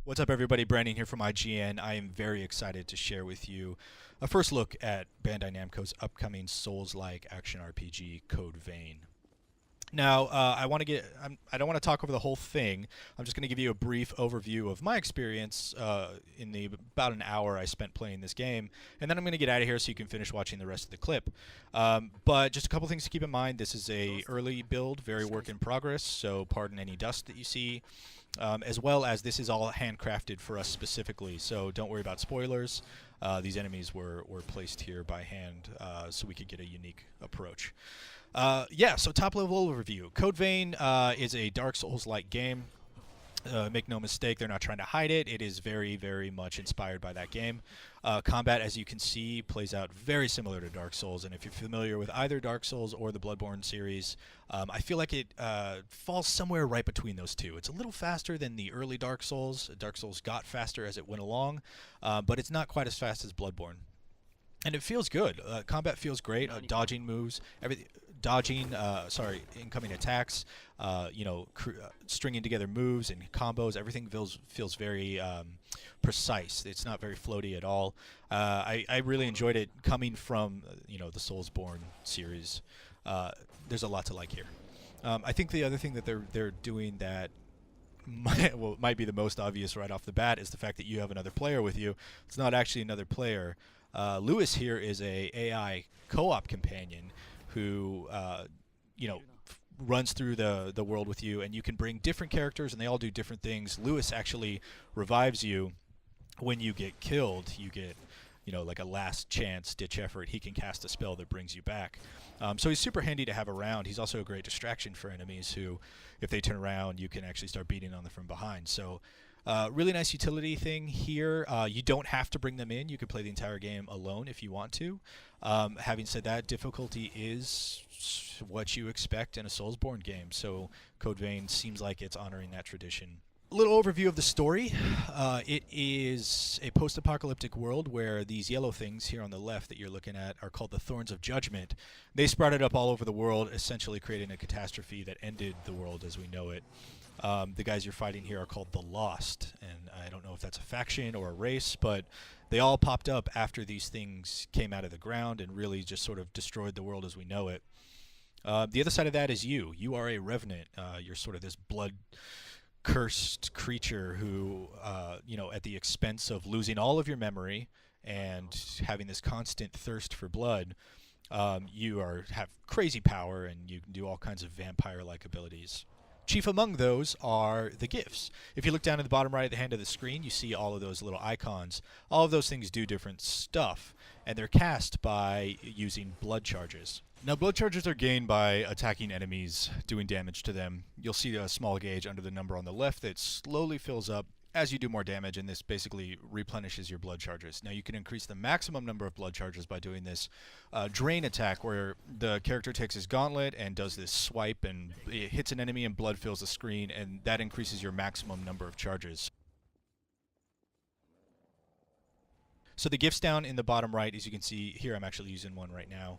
What's up, everybody? Brandon here from IGN. I am very excited to share with you a first look at Bandai Namco's upcoming Souls-like action RPG, Code Vein. Now, I don't want to talk over the whole thing. I'm just going to give you a brief overview of my experience in the about an hour I spent playing this game, and then I'm going to get out of here so you can finish watching the rest of the clip. But just a couple things to keep in mind. This is a early build, very work in progress, so pardon any dust that you see. As well as this is all handcrafted for us specifically, so don't worry about spoilers. These enemies were placed here by hand so we could get a unique approach. So top level overview. Code Vein is a Dark Souls-like game. Make no mistake, they're not trying to hide it. It is very, very much inspired by that game. Combat, as you can see, plays out very similar to Dark Souls, and if you're familiar with either Dark Souls or the Bloodborne series, I feel like it falls somewhere right between those two. It's a little faster than the early Dark Souls. Dark Souls got faster as it went along, but it's not quite as fast as Bloodborne. And it feels good. Combat feels great. Dodging moves, incoming attacks, stringing together moves and combos. Everything feels very precise. It's not very floaty at all. I really enjoyed it coming from the Soulsborne series. There's a lot to like here. I think the other thing that they're doing that might be the most obvious right off the bat is the fact that you have another player with you. It's not actually another player. Lewis here is a AI co-op companion who runs through the world with you, and you can bring different characters and they all do different things. Lewis actually revives you when you get killed. You get like a last chance ditch effort. He can cast a spell that brings you back. So he's super handy to have around. He's also a great distraction for enemies who, if they turn around, you can actually start beating on them from behind. So really nice utility thing here. You don't have to bring them in. You can play the entire game alone if you want to. Having said that, difficulty is what you expect in a Soulsborne game, so Code Vein seems like it's honoring that tradition. A little overview of the story. It is a post-apocalyptic world where these yellow things here on the left that you're looking at are called the Thorns of Judgment. They sprouted up all over the world, essentially creating a catastrophe that ended the world as we know it. The guys you're fighting here are called the Lost, and I don't know if that's a faction or a race, but they all popped up after these things came out of the ground and really just sort of destroyed the world as we know it. The other side of that is you. You are a revenant. You're sort of this blood-cursed creature who, at the expense of losing all of your memory and having this constant thirst for blood, you have crazy power and you can do all kinds of vampire-like abilities. Chief among those are the gifts. If you look down at the bottom right hand of the screen, you see all of those little icons. All of those things do different stuff, and they're cast by using blood charges. Now, blood charges are gained by attacking enemies, doing damage to them. You'll see a small gauge under the number on the left that slowly fills up as you do more damage, and this basically replenishes your blood charges. Now, you can increase the maximum number of blood charges by doing this drain attack, where the character takes his gauntlet and does this swipe, and it hits an enemy and blood fills the screen, and that increases your maximum number of charges. So the gifts down in the bottom right, as you can see here, I'm actually using one right now.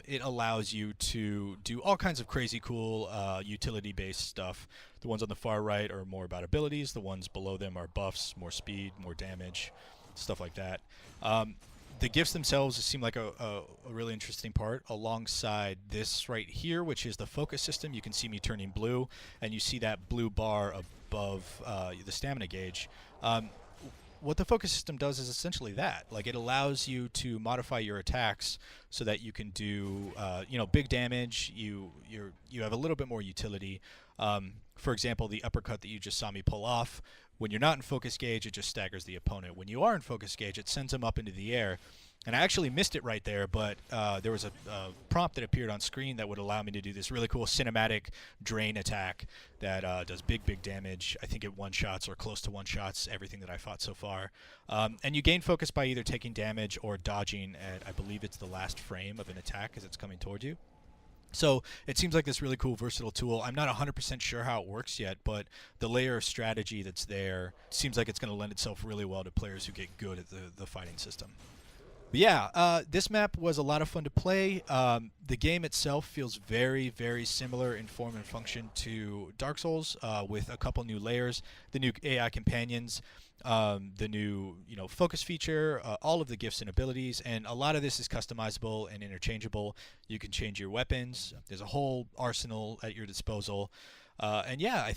It allows you to do all kinds of crazy cool utility-based stuff. The ones on the far right are more about abilities. The ones below them are buffs, more speed, more damage, stuff like that. The gifts themselves seem like a really interesting part alongside this right here, which is the focus system. You can see me turning blue, and you see that blue bar above the stamina gauge. What the focus system does is essentially that. Like, it allows you to modify your attacks so that you can do, big damage. You have a little bit more utility. For example, the uppercut that you just saw me pull off, when you're not in focus gauge, it just staggers the opponent. When you are in focus gauge, it sends them up into the air. And I actually missed it right there, but there was a prompt that appeared on screen that would allow me to do this really cool cinematic drain attack that does big damage. I think it one-shots or close to one-shots everything that I fought so far. And you gain focus by either taking damage or dodging at, I believe it's the last frame of an attack as it's coming toward you. So it seems like this really cool, versatile tool. I'm not 100% sure how it works yet, but the layer of strategy that's there seems like it's going to lend itself really well to players who get good at the fighting system. Yeah, this map was a lot of fun to play. The game itself feels very, very similar in form and function to Dark Souls, with a couple new layers, the new AI companions, the new focus feature, all of the gifts and abilities, and a lot of this is customizable and interchangeable. You can change your weapons. There's a whole arsenal at your disposal. And yeah,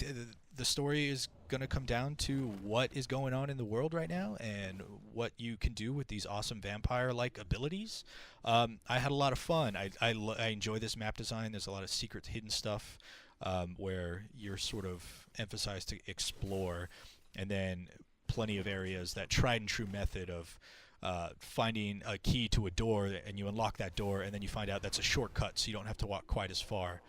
the story is going to come down to what is going on in the world right now and what you can do with these awesome vampire-like abilities. I had a lot of fun. I enjoy this map design. There's a lot of secret hidden stuff where you're sort of emphasized to explore, and then plenty of areas, that tried and true method of finding a key to a door, and you unlock that door, and then you find out that's a shortcut, so you don't have to walk quite as far.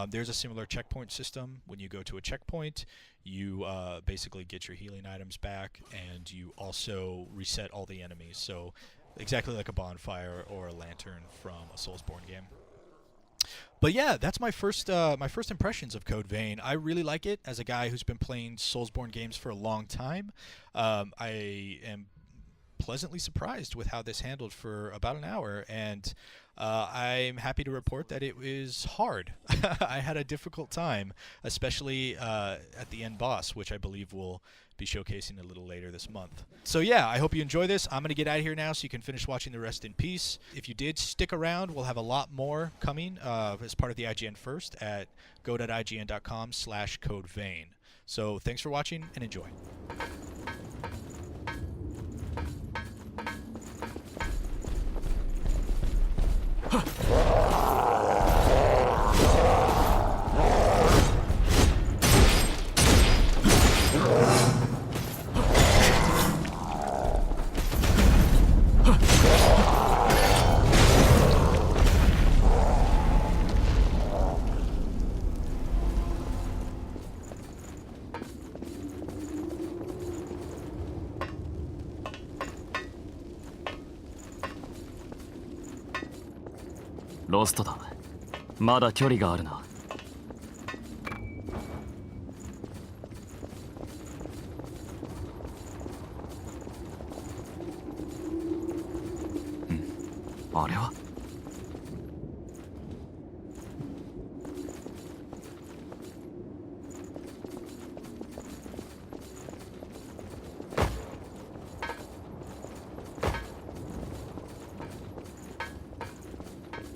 There's a similar checkpoint system. When you go to a checkpoint, you basically get your healing items back, and you also reset all the enemies. So exactly like a bonfire or a lantern from a Soulsborne game. But yeah, that's my first impressions of Code Vein. I really like it. As a guy who's been playing Soulsborne games for a long time, I am pleasantly surprised with how this handled for about an hour, and I'm happy to report that it was hard. I had a difficult time, especially at the end boss, which I believe we'll be showcasing a little later this month. So yeah, I hope you enjoy this. I'm going to get out of here now so you can finish watching the rest in peace. If you did stick around, we'll have a lot more coming as part of the IGN First at go.ign.com/codevein. So thanks for watching and enjoy.ロストだ。まだ距離があるな。あれは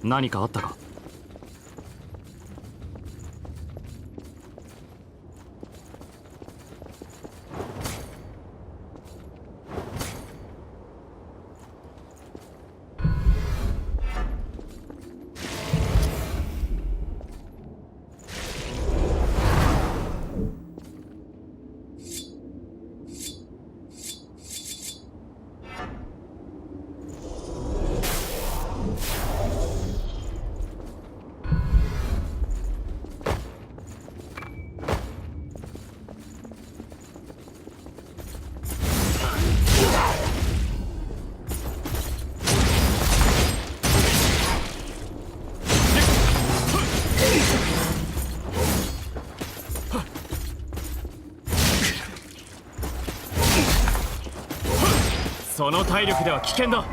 何かあったか。その体力では危険だ。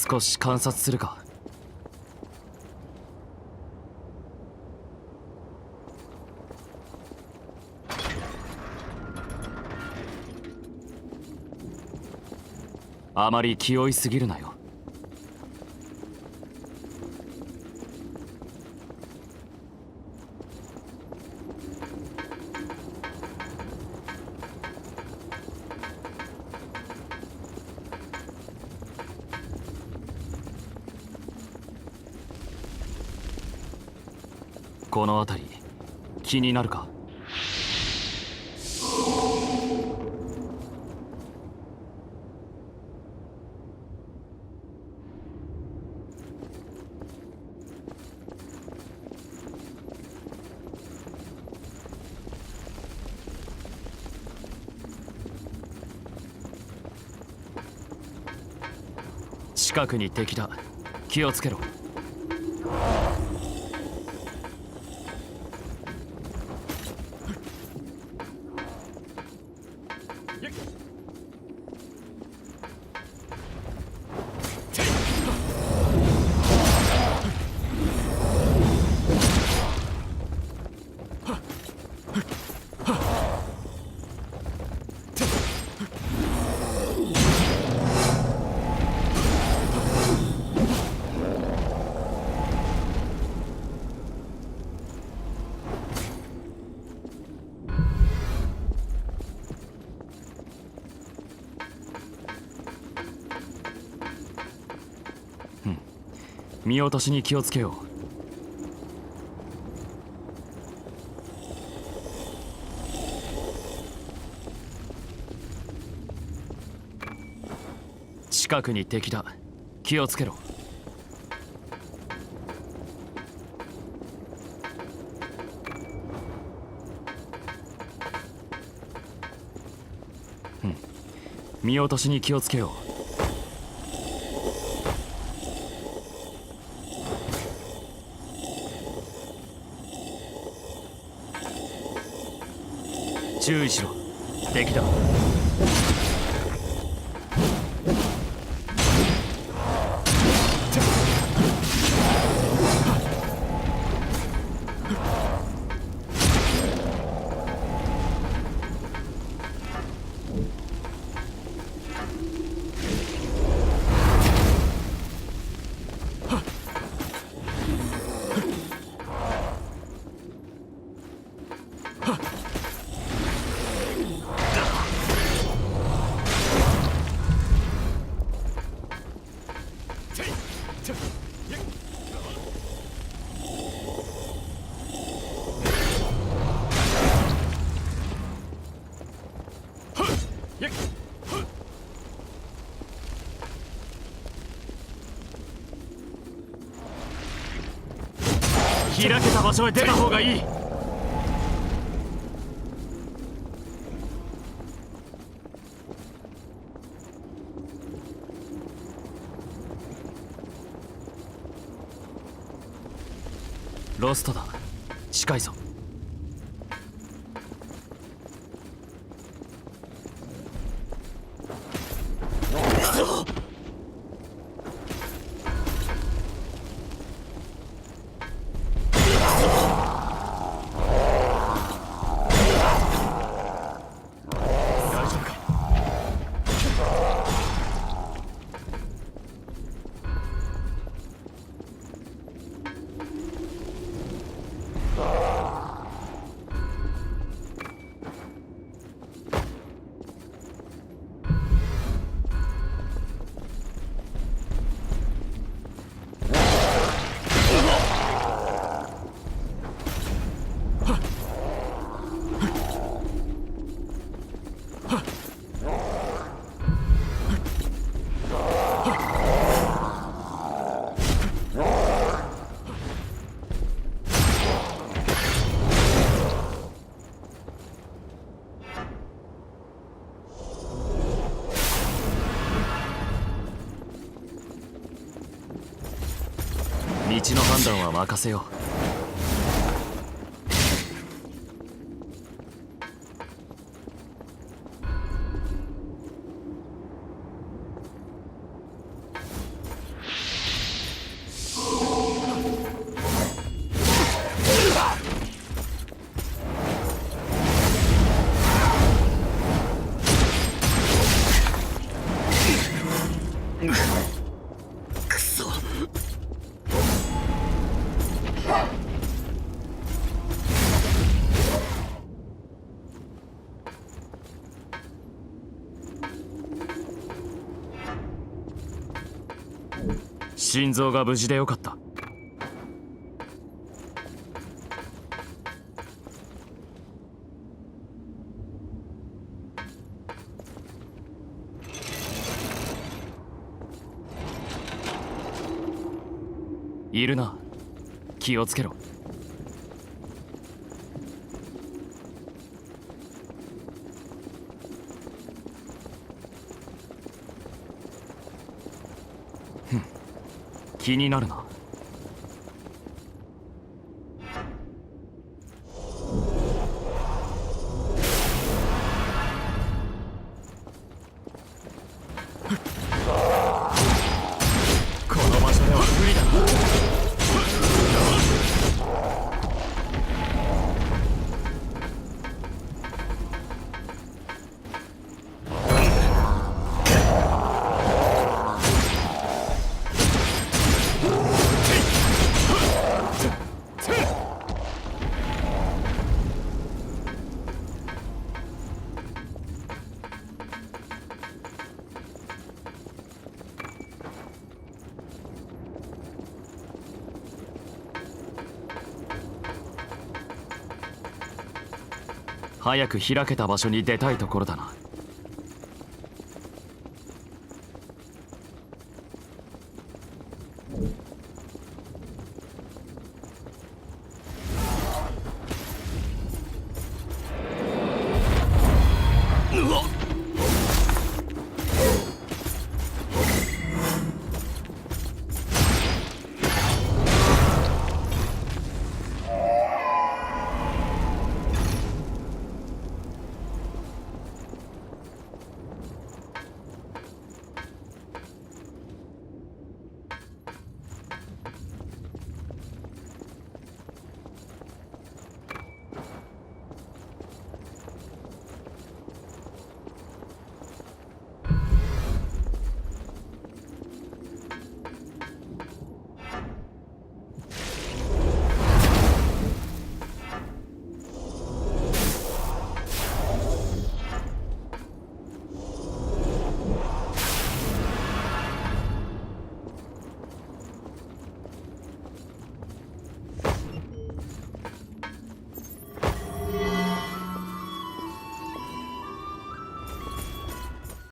少し観察するか。あまり気負いすぎるなよ。この辺り気になるか？近くに敵だ。気をつけろ。見落としに気をつけよう。近くに敵だ。気をつけろ。見落としに気をつけよう。注意しろ。敵だ。開けた場所へ出た方がいい。ロストだ。近いぞ。道の判断は任せよう。心臓が無事でよかった。いるな。気をつけろ。気になるな。この場所では無理だな。早く開けた場所に出たいところだな。